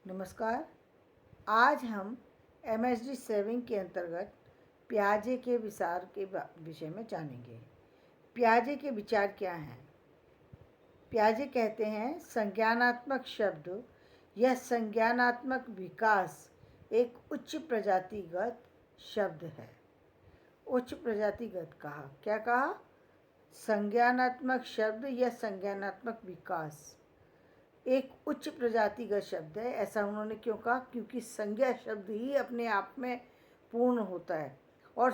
नमस्कार। आज हम MSD 7 के अंतर्गत पियाजे के विचार के विषय में जानेंगे। पियाजे के विचार क्या हैं? पियाजे कहते हैं संज्ञानात्मक शब्द या संज्ञानात्मक विकास एक उच्च प्रजातिगत शब्द है। उच्च प्रजातिगत क्या कहा? संज्ञानात्मक शब्द या संज्ञानात्मक विकास एक उच्च प्रजातिगत शब्द है। ऐसा उन्होंने क्यों कहा? क्योंकि संज्ञा शब्द ही अपने आप में पूर्ण होता है और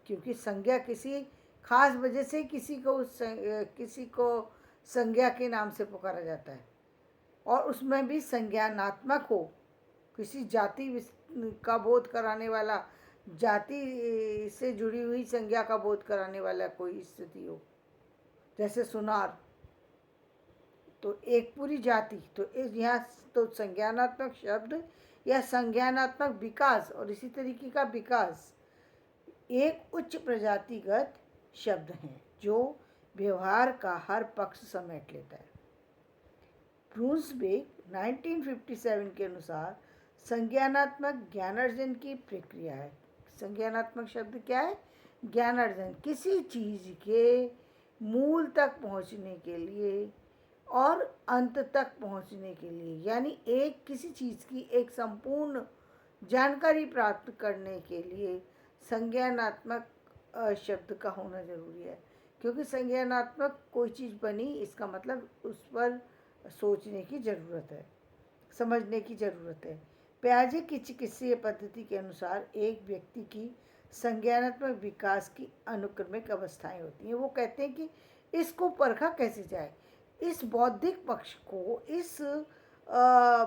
क्योंकि संज्ञा किसी खास वजह से किसी को संज्ञा के नाम से पुकारा जाता है और उसमें भी संज्ञानात्मक हो, किसी जाति का बोध कराने वाला, जाति से जुड़ी हुई संज्ञा का बोध कराने वाला कोई स्थिति हो, जैसे सुनार तो एक पूरी जाति। तो इस यहाँ तो संज्ञानात्मक शब्द या संज्ञानात्मक विकास और इसी तरीके का विकास एक उच्च प्रजातिगत शब्द हैं जो व्यवहार का हर पक्ष समेट लेता है। ब्रूंसबेक 1957 के अनुसार संज्ञानात्मक ज्ञानार्जन की प्रक्रिया है। संज्ञानात्मक शब्द क्या है? ज्ञानार्जन, किसी चीज के मूल तक पहुंचने के लिए और अंत तक पहुंचने के लिए, यानी किसी चीज़ की एक संपूर्ण जानकारी प्राप्त करने के लिए संज्ञानात्मक शब्द का होना जरूरी है। क्योंकि संज्ञानात्मक कोई चीज़ बनी, इसका मतलब उस पर सोचने की ज़रूरत है, समझने की ज़रूरत है। पियाजे की चिकित्सीय पद्धति के अनुसार एक व्यक्ति की संज्ञानात्मक विकास की अनुक्रमिक अवस्थाएं होती हैं। वो कहते हैं कि इसको परखा कैसे जाए, इस बौद्धिक पक्ष को, इस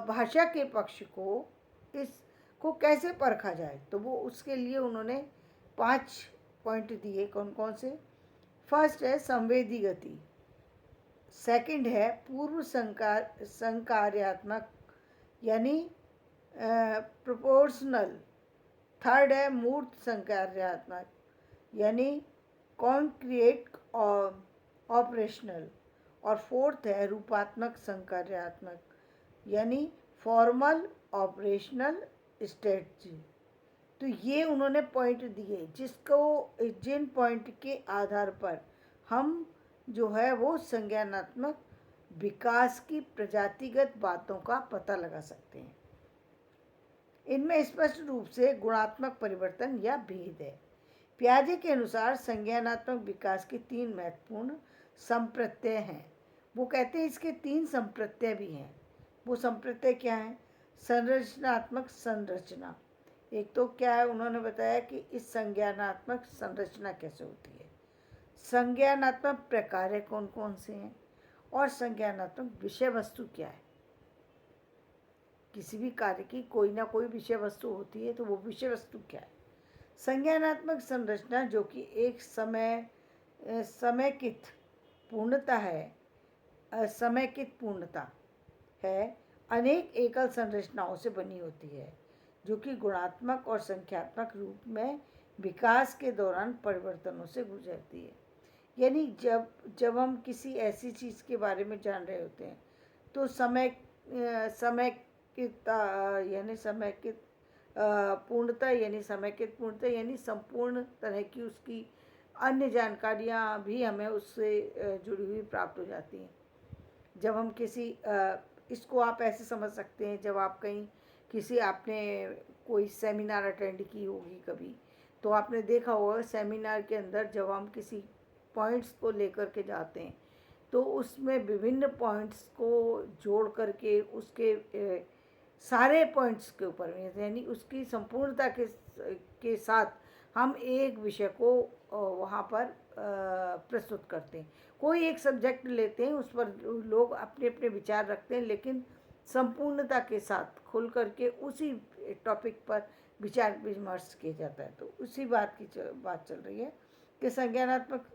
भाषा के पक्ष को, इसको कैसे परखा जाए। तो वो उसके लिए उन्होंने 5 पॉइंट दिए। कौन कौन से? फर्स्ट है संवेदी गति, सेकंड है पूर्व संकार्यात्मक यानी प्रोपोर्शनल, थर्ड है मूर्त संकार्यात्मक यानी कॉन्क्रीट और ऑपरेशनल, और फोर्थ है रूपात्मक संकार्यात्मक यानी फॉर्मल ऑपरेशनल स्ट्रेटजी। तो ये उन्होंने पॉइंट दिए जिन पॉइंट के आधार पर हम जो है वो संज्ञानात्मक विकास की प्रजातिगत बातों का पता लगा सकते हैं। इनमें स्पष्ट रूप से गुणात्मक परिवर्तन या भेद है। पियाजे के अनुसार संज्ञानात्मक विकास के 3 महत्वपूर्ण संप्रत्यय हैं। वो कहते हैं इसके 3 संप्रत्यय भी हैं। वो संप्रत्यय क्या है? संरचनात्मक संरचना। एक तो क्या है, उन्होंने बताया कि इस संज्ञानात्मक संरचना कैसे होती है, संज्ञानात्मक प्रकार कौन कौन से हैं, और संज्ञानात्मक विषय वस्तु क्या है। किसी भी कार्य की कोई ना कोई विषय वस्तु होती है, तो वो विषय वस्तु क्या है। संज्ञानात्मक संरचना जो कि एक समेकित पूर्णता है, समेकित पूर्णता है, अनेक एकल संरचनाओं से बनी होती है जो कि गुणात्मक और संख्यात्मक रूप में विकास के दौरान परिवर्तनों से गुजरती है। यानी जब हम किसी ऐसी चीज़ के बारे में जान रहे होते हैं तो समेकित पूर्णता यानी संपूर्ण तरह की उसकी अन्य जानकारियाँ भी हमें उससे जुड़ी हुई प्राप्त हो जाती हैं। जब हम इसको आप ऐसे समझ सकते हैं, जब आप कहीं आपने कोई सेमिनार अटेंड की होगी कभी, तो आपने देखा होगा सेमिनार के अंदर जब हम किसी पॉइंट्स को लेकर के जाते हैं तो उसमें विभिन्न पॉइंट्स को जोड़ करके उसके सारे पॉइंट्स के ऊपर में, यानी उसकी संपूर्णता के साथ हम एक विषय को वहाँ पर प्रस्तुत करते हैं। कोई एक सब्जेक्ट लेते हैं, उस पर लोग अपने अपने विचार रखते हैं, लेकिन संपूर्णता के साथ खुल करके उसी टॉपिक पर विचार विमर्श किया जाता है। तो उसी बात चल रही है कि संज्ञानात्मक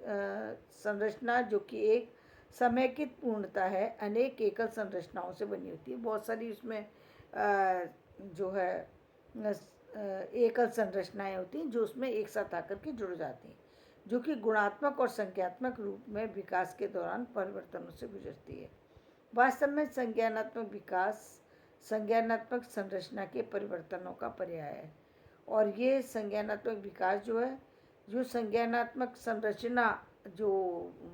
संरचना जो कि एक समेकित पूर्णता है, अनेक एकल संरचनाओं से बनी होती है। बहुत सारी उसमें जो है एकल संरचनाएं होती हैं जो उसमें एक साथ आकर के जुड़ जाती हैं, जो कि गुणात्मक और संख्यात्मक रूप में विकास के दौरान परिवर्तनों से गुजरती है। वास्तव में संज्ञानात्मक विकास संज्ञानात्मक संरचना के परिवर्तनों का पर्याय है। और ये संज्ञानात्मक विकास जो है, जो संज्ञानात्मक संरचना जो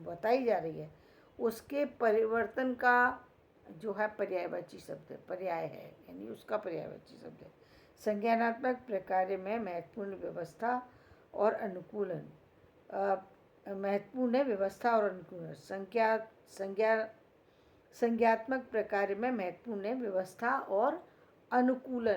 बताई जा रही है उसके परिवर्तन का जो है पर्यायवाची शब्द है, पर्याय है, यानी उसका पर्यायवाची शब्द है। संज्ञानात्मक प्रक्रिया में महत्वपूर्ण व्यवस्था और अनुकूलन, महत्वपूर्ण व्यवस्था और अनुकूलन। संज्ञात्मक प्रक्रिया में महत्वपूर्ण व्यवस्था और अनुकूलन।